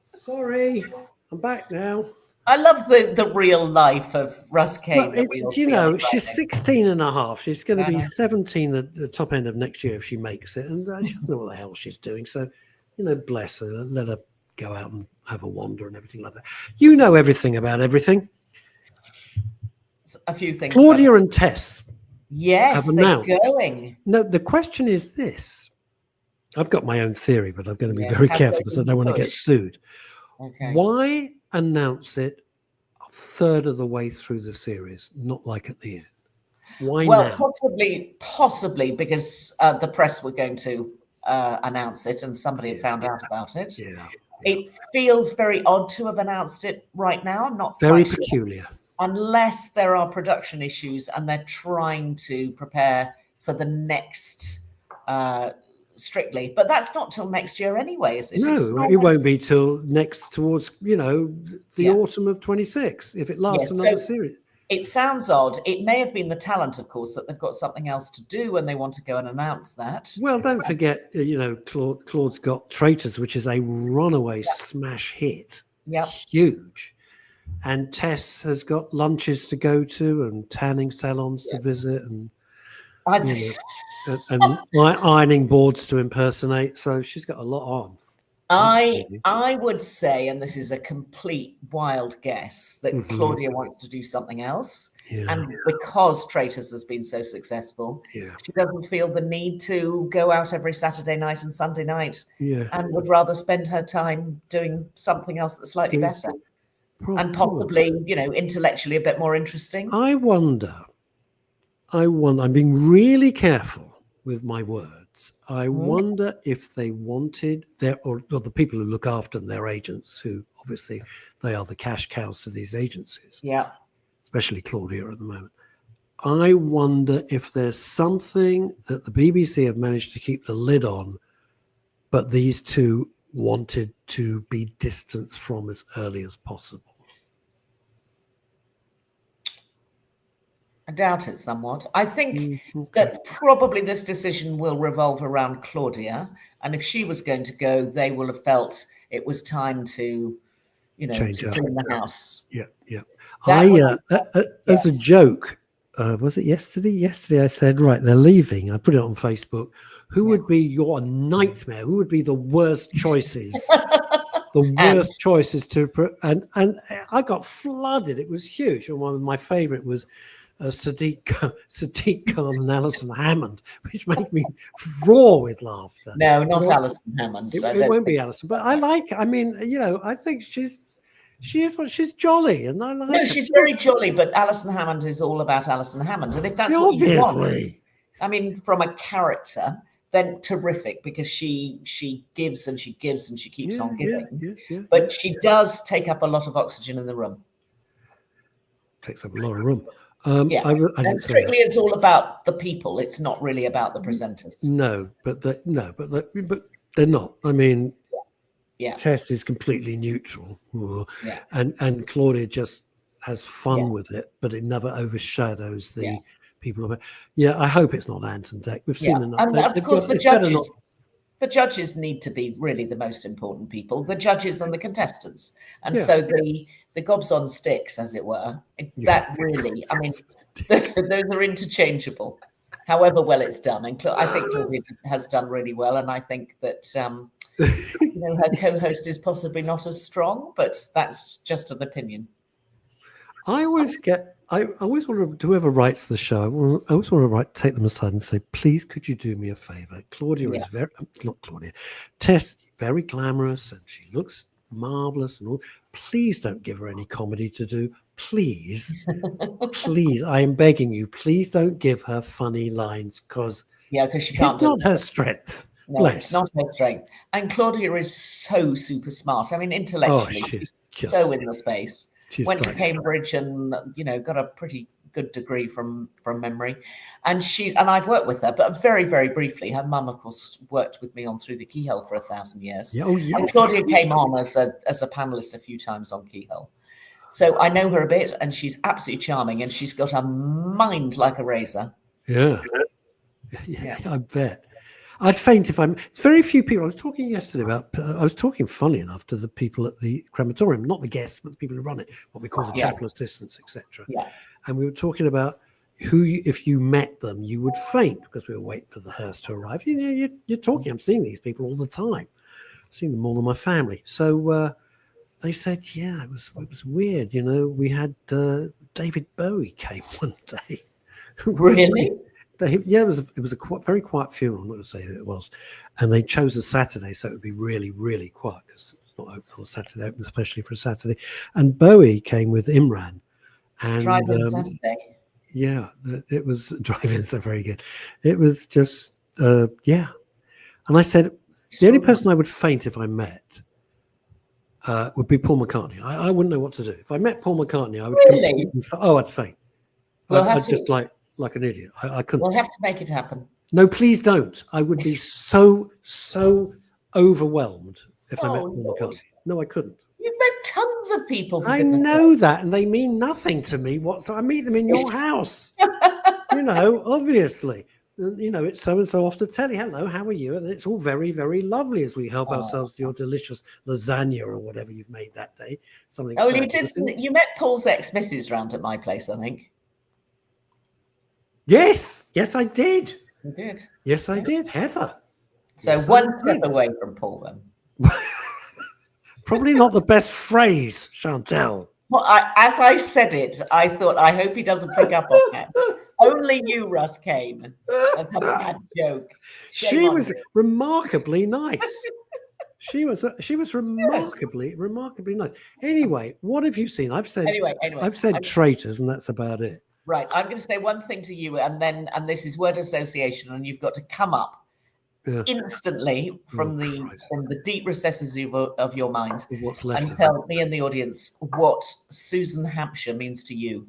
Sorry. I'm back now. I love the real life of Russ Kane. Well, she's 16 and a half. She's going to be 17 at the top end of next year if she makes it. And she doesn't know what the hell she's doing. So, bless her. Let her go out and have a wander and everything like that. You know everything about everything. A few things. Claudia and Tess. Yes, they're going. No, the question is this. I've got my own theory, but I'm going to be very careful because I don't want to get sued. Okay. Why announce it a third of the way through the series, not like at the end? Why now? Possibly because the press were going to announce it and somebody had found out about it. Yeah. It feels very odd to have announced it right now. I'm not very peculiar. Sure. Unless there are production issues and they're trying to prepare for the next Strictly, but that's not till next year anyway, is it? No, it won't be till towards the autumn of 26 if it lasts another series. It sounds odd. It may have been the talent, of course, that they've got something else to do and they want to go and announce that. Well, don't forget, Claude's got Traitors, which is a runaway smash hit. Yep. Huge. And Tess has got lunches to go to and tanning salons to visit and ironing boards to impersonate. So she's got a lot on. I would say, and this is a complete wild guess, that Claudia wants to do something else. Yeah. And because Traitors has been so successful, she doesn't feel the need to go out every Saturday night and Sunday night, and would rather spend her time doing something else that's slightly better. And possibly, intellectually a bit more interesting. I wonder, I'm being really careful with my words. I wonder if they wanted or the people who look after them, their agents, who obviously they are the cash cows to these agencies. Yeah. Especially Claudia at the moment. I wonder if there's something that the BBC have managed to keep the lid on, but these two wanted to be distanced from as early as possible. I doubt it somewhat. I think that probably this decision will revolve around Claudia. And if she was going to go, they will have felt it was time to, change to clean the house. Yeah. As a joke, was it yesterday? Yesterday I said, right, they're leaving. I put it on Facebook. Who would be your nightmare? Who would be the worst choices? Choices to and I got flooded. It was huge. And one of my favorite was Sadiq Khan and Alison Hammond, which made me roar with laughter. No, not Alison Hammond. It won't be Alison, but I think she's jolly, and I like. No, she's very jolly, but Alison Hammond is all about Alison Hammond, and if that's what you want, I mean, from a character, then terrific, because she gives and she gives and she keeps on giving. But she does take up a lot of oxygen in the room. Takes up a lot of room. And strictly, it's all about the people. It's not really about the presenters. No, but they're not. I mean, Tess is completely neutral, and Claudia just has fun with it, but it never overshadows the people. I hope it's not Ant and Dec. We've seen enough. And of course, the judges. The judges need to be really the most important people, the judges and the contestants. And so the gobs on sticks, as it were, that really, I mean, those are interchangeable, however well it's done. And I think Claudia has done really well. And I think that, her co-host is possibly not as strong, but that's just an opinion. I always want to, whoever writes the show, I always want to take them aside and say, please, could you do me a favor? Claudia is Tess, very glamorous, and she looks marvelous and all. Please don't give her any comedy to do. Please, please, I am begging you, please don't give her funny lines, because she can't. It's not her strength. No, it's not her strength. And Claudia is so super smart. I mean, intellectually, she's so in the space. Went to Cambridge and got a pretty good degree from memory, and I've worked with her, but very, very briefly. Her mum, of course, worked with me on Through the Keyhole for 1,000 years. And Claudia came on as a panelist a few times on Keyhole, so I know her a bit, and she's absolutely charming, and she's got a mind like a razor. Yeah, I bet. I'd faint if very few people. I was talking yesterday I was talking, funny enough, to the people at the crematorium, not the guests, but the people who run it, what we call the chapel assistants, etc. Yeah. And we were talking about if you met them, you would faint, because we were waiting for the hearse to arrive. You're talking. I'm seeing these people all the time. I've seen them more than my family. So they said, it was weird. We had David Bowie came one day. Really? It was a very quiet funeral. I'm not going to say who it was, and they chose a Saturday, so it would be really, really quiet, because it's not open on Saturday. They open especially for a Saturday. And Bowie came with Imran, and Drive-in Saturday. Yeah, it was drive-in. So very good. It was just And I said the only person I would faint if I met would be Paul McCartney. I wouldn't know what to do if I met Paul McCartney. I would I'd faint. I'd just like an idiot. I couldn't. We'll have to make it happen. No, please don't. I would be so overwhelmed if I met Paul McCartney. No, I couldn't. You've met tons of people. For I goodness know sake. that, and they mean nothing to me. I meet them in your house. Obviously. It's so and so off the telly. Hello, how are you? And it's all very, very lovely as we help ourselves to your delicious lasagna or whatever you've made that day. Something. Oh, you did. You met Paul's ex-missus round at my place, I think. Yes, I did. You did. Yes, I did, Heather. So yes, one step away from Paul, then. Probably not the best phrase, Chantal. Well, as I said it, I thought, I hope he doesn't pick up on that. Only you, Russ Kane. That's a bad joke. She was remarkably nice. She was remarkably nice. Anyway, what have you seen? I've said traitors, and that's about it. Right. I'm going to say one thing to you, and this is word association, and you've got to come up instantly from the deep recesses of your mind. What's left? And tell me and the audience what Susan Hampshire means to you.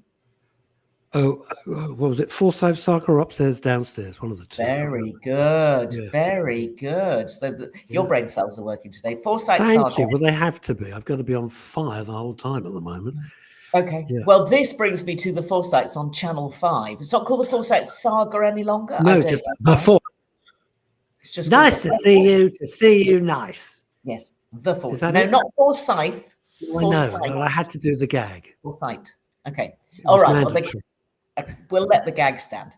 Oh, what was it? Forsyth Saga or upstairs, downstairs? One of the two. Very good. Yeah. Very good. So your brain cells are working today. Forsyth Saga. Thank you. Well, they have to be. I've got to be on fire the whole time at the moment. Okay. Yeah. Well, this brings me to the Forsyths on Channel 5. It's not called the Forsyth Saga any longer. No, just the Forsyth. It's just nice to see you. Nice. Yes, the Forsyth. No, not Forsyth. I know. Well, I had to do the gag. Forsyth. Okay. All right. Well, we'll let the gag stand.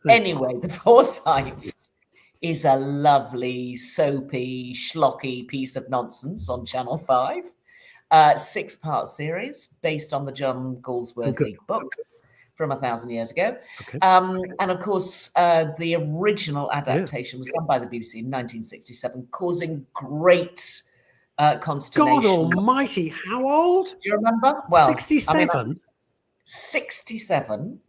Anyway, the Forsyths is a lovely, soapy, schlocky piece of nonsense on Channel 5. 6-part series based on the John Galsworthy book from 1,000 years ago. Okay. And of course, the original adaptation was done by the BBC in 1967, causing great consternation. God almighty, how old? Do you remember? Well, 67. 67.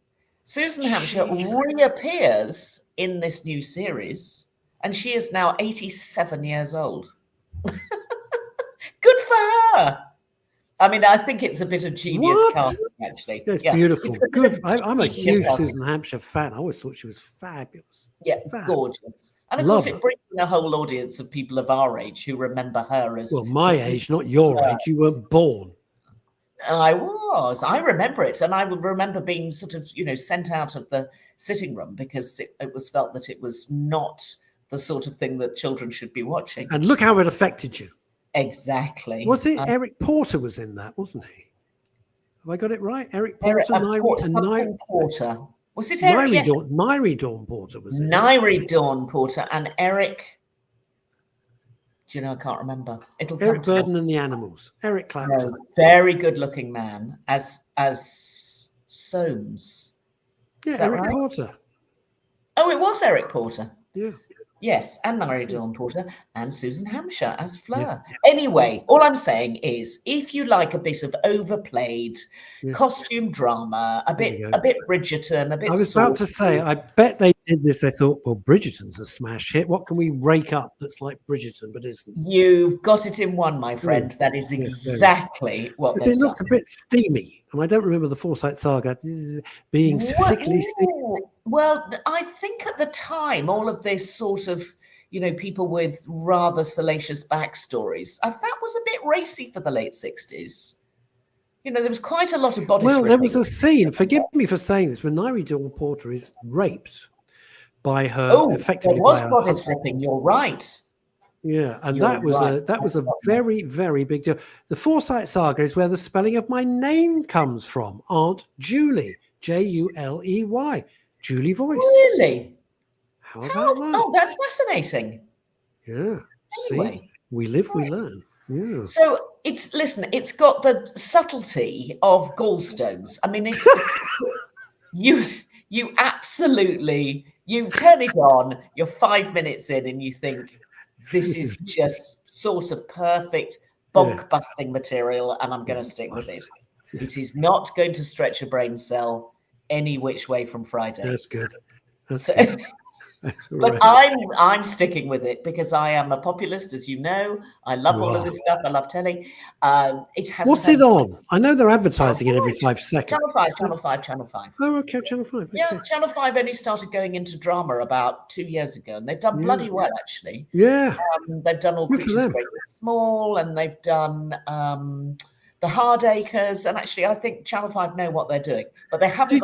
Susan Hampshire reappears in this new series, and she is now 87 years old. Good for her. I mean, I think it's a bit of genius casting, actually. It's beautiful. It's good. I'm a huge Susan Hampshire fan. I always thought she was fabulous. Yeah, gorgeous. And of course, it brings in a whole audience of people of our age who remember her as... Well, my age, not your age. You weren't born. I was. I remember it. And I would remember being sort of, sent out of the sitting room because it was felt that it was not the sort of thing that children should be watching. And look how it affected you. Exactly. Was it Eric Porter was in that, wasn't he? Have I got it right? Eric Porter, Nairi Porter. Was it Eric? Yes. Nairi Dawn Porter was it? Nairi Dawn Porter and Eric. Do you know? I can't remember. It'll come Eric Burden and the Animals. Eric Clapton. No, very good-looking man as Soames. Yeah, Eric Porter. Oh, it was Eric Porter. Yeah. Yes, and Nairi Dawn Porter and Susan Hampshire as Fleur. Yeah. Anyway, all I'm saying is, if you like a bit of overplayed costume drama, a bit Bridgerton, a bit. I was about to say, I bet they did this. They thought, well, Bridgerton's a smash hit. What can we rake up that's like Bridgerton but isn't? You've got it in one, my friend. Yeah. That is exactly what. But it looks a bit steamy, and I don't remember the Forsyth Saga being particularly steamy. Well, I think at the time, all of this sort of, people with rather salacious backstories, that was a bit racy for the late 60s. There was quite a lot of body stripping. There was a scene, forgive me for saying this, when Nairi Dawn Porter is raped by her. Effectively there was body stripping, you're right. Yeah, and that was a very, very big deal. The Forsyth Saga is where the spelling of my name comes from. Aunt Julie, Juley. Julie Voice. Really? How about that? Oh, that's fascinating. Yeah. Anyway. See, we live, we learn. Yeah. So it's got the subtlety of gallstones. I mean, you absolutely, you turn it on, you're 5 minutes in and you think, this is just sort of perfect bonk-busting material and I'm going to stick with it. It is not going to stretch a brain cell any which way from Friday. That's good. That's good. But I'm sticking with it because I am a populist, as you know. I love all of this stuff. I love telly. It has. What's it on? I know they're advertising it every 5 seconds. Channel 5, Channel 5, Channel 5. Oh, okay, Channel 5. Okay. Yeah, Channel 5 only started going into drama about 2 years ago, and they've done bloody well, actually. Yeah. They've done All Creatures Great and Small, and they've done The Hardacres, and actually, I think Channel 5 know what they're doing, but they haven't.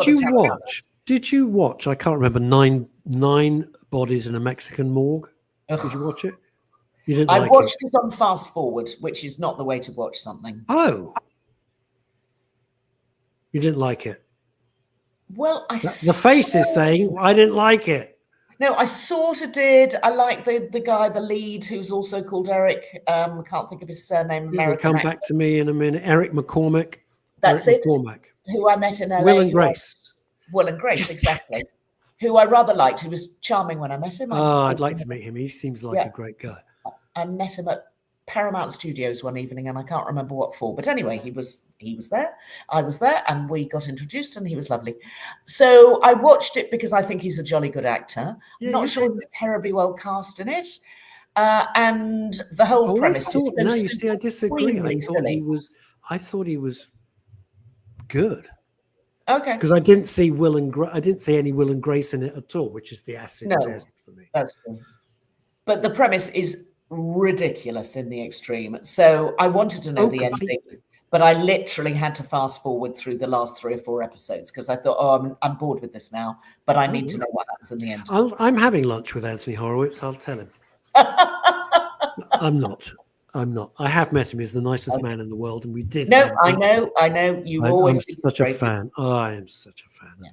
Did you watch? I can't remember. Nine Bodies in a Mexican Morgue. Ugh. Did you watch it? You didn't. I watched it on fast forward, which is not the way to watch something. Oh, you didn't like it? Well, the face is saying I didn't like it. No, I sort of did. I like the guy, the lead, who's also called Eric. I can't think of his surname. American. Come back to me in a minute. Eric McCormack. That's Eric it. McCormack. Who I met in LA. Will and Grace. Will and Grace, exactly. Who I rather liked. He was charming when I met him. I'd like to meet him. He seems like a great guy. I met him at Paramount Studios one evening, and I can't remember what for. But anyway, he was there. I was there, and we got introduced, and he was lovely. So I watched it because I think he's a jolly good actor. I'm not sure he's terribly well cast in it. And the whole premise is no, you see, I disagree. I thought he was good. Okay. Because I didn't see any Will and Grace in it at all, which is the acid test for me. That's true. But the premise is ridiculous in the extreme. So I wanted to know the ending, but I literally had to fast forward through the last 3 or 4 episodes because I thought, I'm bored with this now, but I need to know what happens in the end. I'm having lunch with Anthony Horowitz. I'll tell him. I'm not. I have met him. He's the nicest man in the world, and we did. No, I know. You always. I'm such a fan. I am such a fan. Yeah.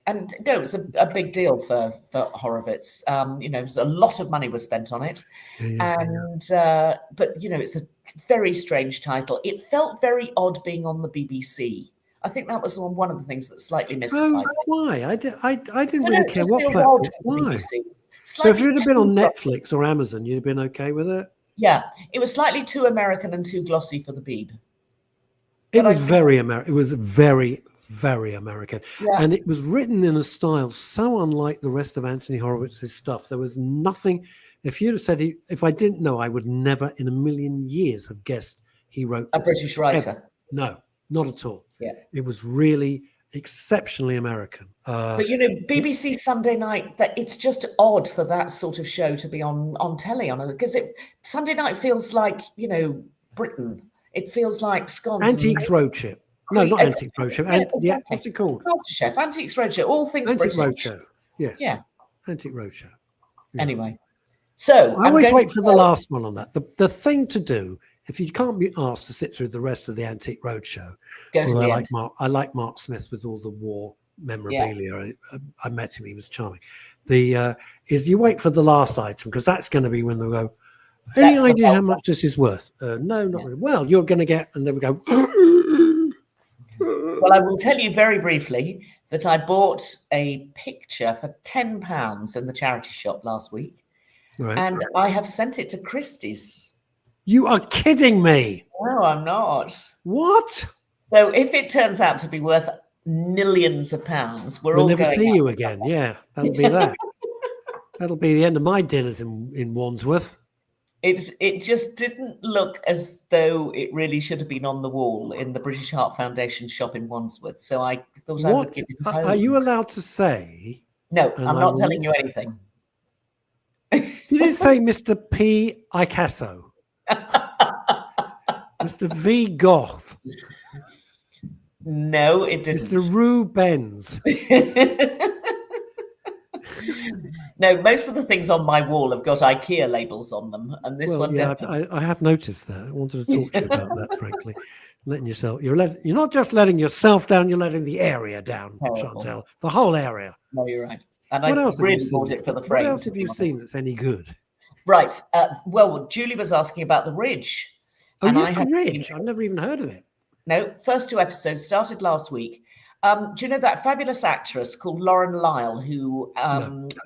And no, it's a big deal for Horowitz. There's a lot of money was spent on it, but it's a very strange title. It felt very odd being on the BBC. I think that was one of the things that slightly missed. Oh, why? I didn't really care what platform. Why? So if you'd have been on Netflix or Amazon, you'd have been okay with it. Yeah, it was slightly too American and too glossy for the Beeb. It was very American. It was very, very American. Yeah. And it was written in a style so unlike the rest of Anthony Horowitz's stuff. There was nothing. If you'd have said if I didn't know, I would never in a million years have guessed he wrote a British writer. Ever. No, not at all. Yeah. It was really exceptionally American. But BBC Sunday night, that it's just odd for that sort of show to be on telly because Sunday night feels like Britain. It feels like scones. Antiques Roadshow. No, not Antiques Roadshow. Exactly. What's it called? MasterChef, Antiques Roadshow, all things Antiques British. Roadshow. Yes. Yeah. Antique Roadshow. Yeah. Anyway, so I always wait for the last one on that. The thing to do, if you can't be asked to sit through the rest of the Antique Roadshow, I like Mark Smith with all the war memorabilia. Yeah. I met him; he was charming. Is you wait for the last item because that's going to be when they go. Any idea how much this is worth? No, not really. Well, you're going to get, and then we go. Well, I will tell you very briefly that I bought a picture for £10 in the charity shop last week, and I have sent it to Christie's. You are kidding me. No, I'm not. What? So if it turns out to be worth millions of pounds, we'll never see you again. Yeah, that'll be that. That'll be the end of my dinners in Wandsworth. It just didn't look as though it really should have been on the wall in the British Heart Foundation shop in Wandsworth. So I thought I would give it home. Are you allowed to say? No, I'm not telling you anything. You didn't say Mr. P. Icasso. Mr. V. Goff. No, it didn't. Mr. Rue Benz. No, most of the things on my wall have got IKEA labels on them, and this one definitely. I have noticed that. I wanted to talk to you about that, frankly. You're not just letting yourself down; you're letting the area down, Chantal. The whole area. No, you're right. And I really bought it for the frame. What else have you seen that's any good? Right. Well, Julie was asking about The Ridge. Oh, yes, The Ridge. I've never even heard of it. No, first 2 episodes started last week. Do you know that fabulous actress called Lauren Lyle, who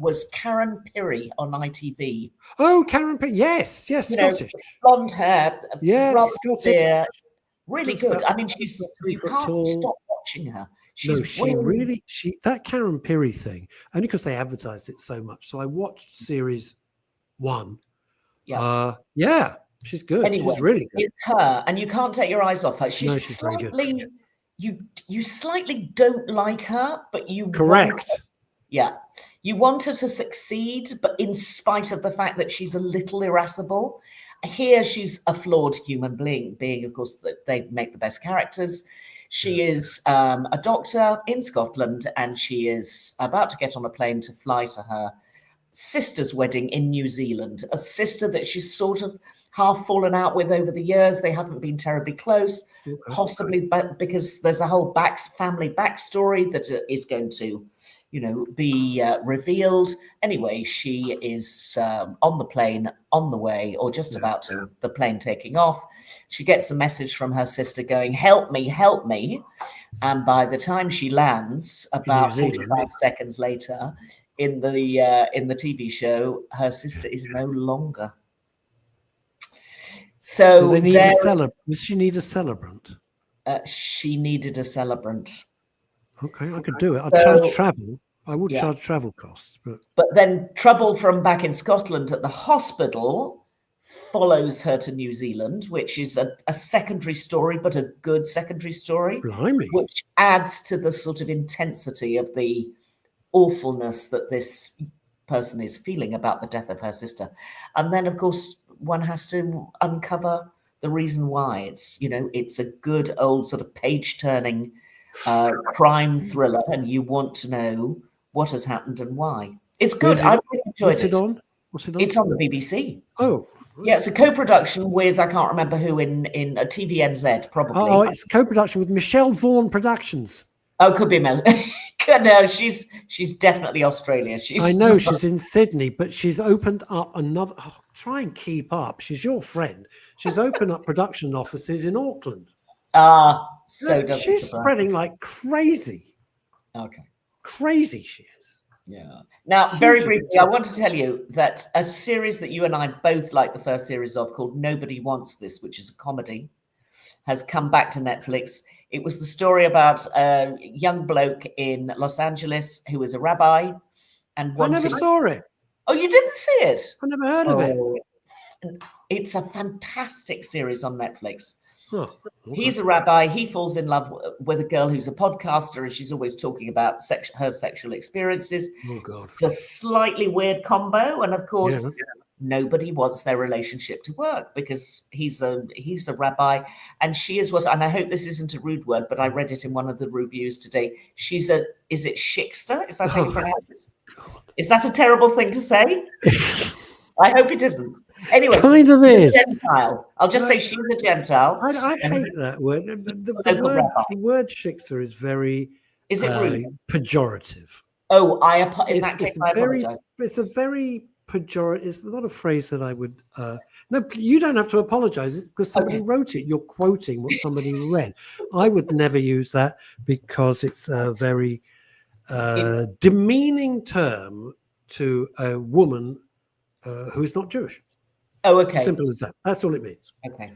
was Karen Pirie on ITV? Oh, Karen Pirie. Yes, Scottish. Blonde hair. Yes, Scottish. Really good. I mean, you can't stop watching her. She's That Karen Pirie thing, only because they advertised it so much. So I watched series 1. Yeah. She's good. Anyway, she's really good. It's her, and you can't take your eyes off her. She's Slightly, very good. You slightly don't like her, but you correct. You want her to succeed, but in spite of the fact that she's a little irascible. Here, she's a flawed human being. Of course, they make the best characters. She is a doctor in Scotland, and she is about to get on a plane to fly to her sister's wedding in New Zealand, a sister that she's sort of half fallen out with over the years. They haven't been terribly close, possibly because there's a whole family backstory that is going to, be revealed. Anyway, she is on the plane, on the way, or just about the plane taking off. She gets a message from her sister going, "Help me, help me." And by the time she lands, about 45 seconds later, in the TV show, her sister is no longer. So they need a celebrant. Does she need a celebrant? She needed a celebrant. Okay, I could do it. I'd charge travel. I would charge travel costs, but then trouble from back in Scotland at the hospital follows her to New Zealand, which is a secondary story, but a good secondary story. Blimey. Which adds to the sort of intensity of the awfulness that this person is feeling about the death of her sister. And then, of course, one has to uncover the reason why. It's a good old sort of page-turning crime thriller, and you want to know what has happened and why. It's good. I've really enjoyed it. What's it on? It's on the BBC. Oh. Yeah, it's a co-production with, I can't remember who, in a TVNZ, probably. Oh, it's co-production with Michelle Vaughan Productions. Oh, could be Mel. No, she's definitely Australia. I know she's in Sydney, but she's opened up another. Oh, try and keep up. She's your friend. She's opened up production offices in Auckland. She's spreading like crazy. Okay. Crazy she is. Yeah. Now, very briefly, I want to tell you that a series that you and I both like the first series of, called Nobody Wants This, which is a comedy, has come back to Netflix. It was the story about a young bloke in Los Angeles who was a rabbi and I never saw it. Oh, you didn't see it? I never heard of it. It's a fantastic series on Netflix. Oh, okay. He's a rabbi. He falls in love with a girl who's a podcaster, and she's always talking about her sexual experiences. Oh, God. It's a slightly weird combo. And of course, nobody wants their relationship to work because he's a rabbi, and she is and I hope this isn't a rude word, but I read it in one of the reviews today. Is it shikster? Is that how you pronounce it? God. Is that a terrible thing to say? I hope it isn't. Anyway, kind of is. Gentile. I'll just say she's a Gentile. I hate that word. The word shikster is very is it rude? Pejorative. Oh, in that case, I apologize. It's a very pejorative. It's not a phrase that I would. No, you don't have to apologize because somebody wrote it. You're quoting what somebody read. I would never use that because it's a very demeaning term to a woman who is not Jewish. Oh, okay. It's simple as that. That's all it means. Okay.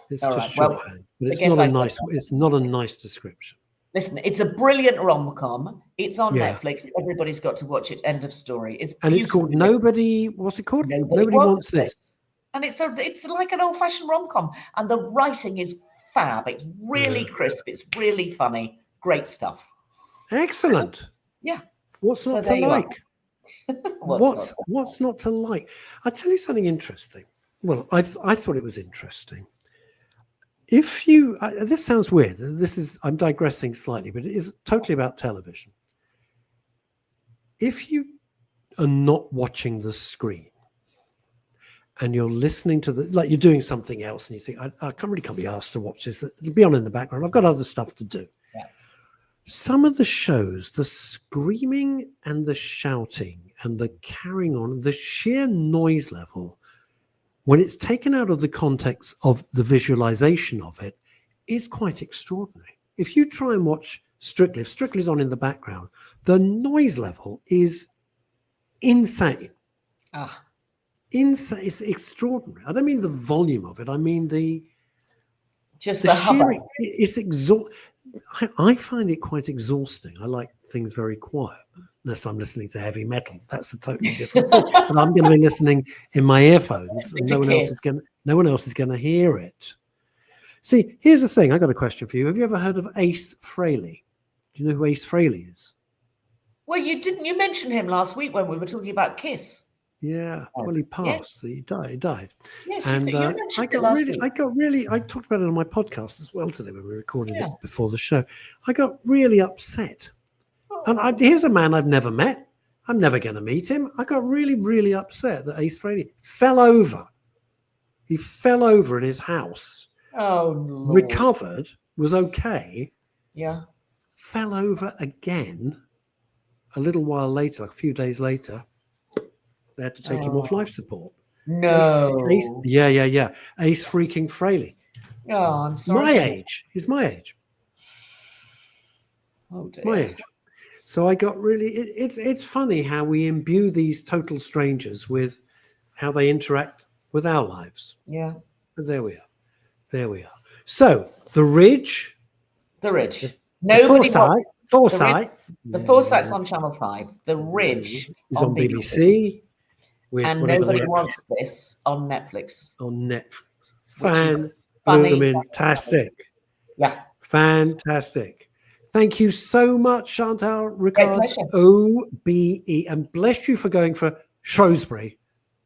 It's just shorthand, but it's not a nice description. Listen, it's a brilliant rom-com. It's on Netflix. Everybody's got to watch it. End of story. It's called Nobody. What's it called? Nobody Wants This. And it's like an old-fashioned rom-com, and the writing is fab. It's really crisp. It's really funny. Great stuff. Excellent. Yeah. What's not to like? What's not to like? I'll tell you something interesting. Well, I thought it was interesting. If you, this sounds weird. I'm digressing slightly, but it is totally about television. If you are not watching the screen and you're listening to like you're doing something else and you think, I can't be asked to watch this. It'll be on in the background. I've got other stuff to do. Yeah. Some of the shows, the screaming and the shouting and the carrying on, the sheer noise level, when it's taken out of the context of the visualization of it, is quite extraordinary. If you try and watch Strictly, if Strictly's on in the background, the noise level is insane. Insane. It's extraordinary. I don't mean the volume of it. I mean the hubbub. It's I find it quite exhausting. I like things very quiet, unless I'm listening to heavy metal. That's a totally different thing. But I'm going to be listening in my earphones, and no one else is going to hear it. See, here's the thing. I got a question for you. Have you ever heard of Ace Frehley? Do you know who Ace Frehley is? Well, you mentioned him last week when we were talking about Kiss. Yeah, well, he passed. Yeah. He died. Yes, and you mentioned it last week. I talked about it on my podcast as well today when we recorded it before the show. I got really upset. And here's a man I've never met. I'm never going to meet him. I got really, really upset that Ace Frehley fell over. He fell over in his house. Oh, Lord. Recovered, was okay. Yeah. Fell over again a little while later, a few days later. They had to take him off life support. No. Ace, yeah. Ace freaking Frehley. Oh, I'm sorry. My age. He's my age. Oh, dear. My age. So I got really... It's funny how we imbue these total strangers with how they interact with our lives. Yeah. But there we are. So, The Ridge. The Ridge. Foresight. The Foresight's on Channel 5. The Ridge is on BBC. And Nobody Wants This on Netflix. Fantastic. Yeah. Fantastic. Thank you so much, Chantal Rickards OBE. And bless you for going for Shrewsbury.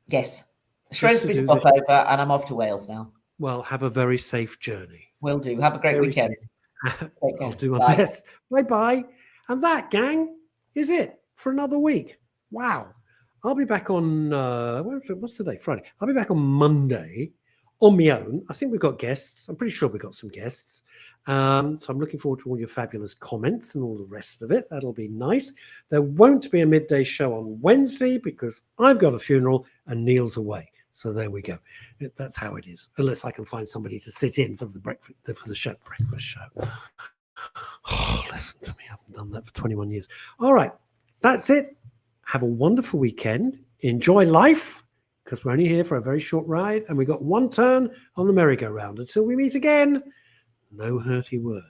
Yes. Shrewsbury stopover, and I'm off to Wales now. Well, have a very safe journey. Will do. Have a great weekend. I'll do my best. Bye-bye. And that, gang, is it for another week. Wow. I'll be back on, what's today? Friday. I'll be back on Monday on my own. I think we've got guests. I'm pretty sure we've got some guests. So I'm looking forward to all your fabulous comments and all the rest of it. That'll be nice. There won't be a midday show on Wednesday because I've got a funeral and Neil's away. So there we go. That's how it is. Unless I can find somebody to sit in for the breakfast show. Oh, listen to me. I haven't done that for 21 years. All right. That's it. Have a wonderful weekend. Enjoy life because we're only here for a very short ride and we got one turn on the merry-go-round. Until we meet again, no hurty words.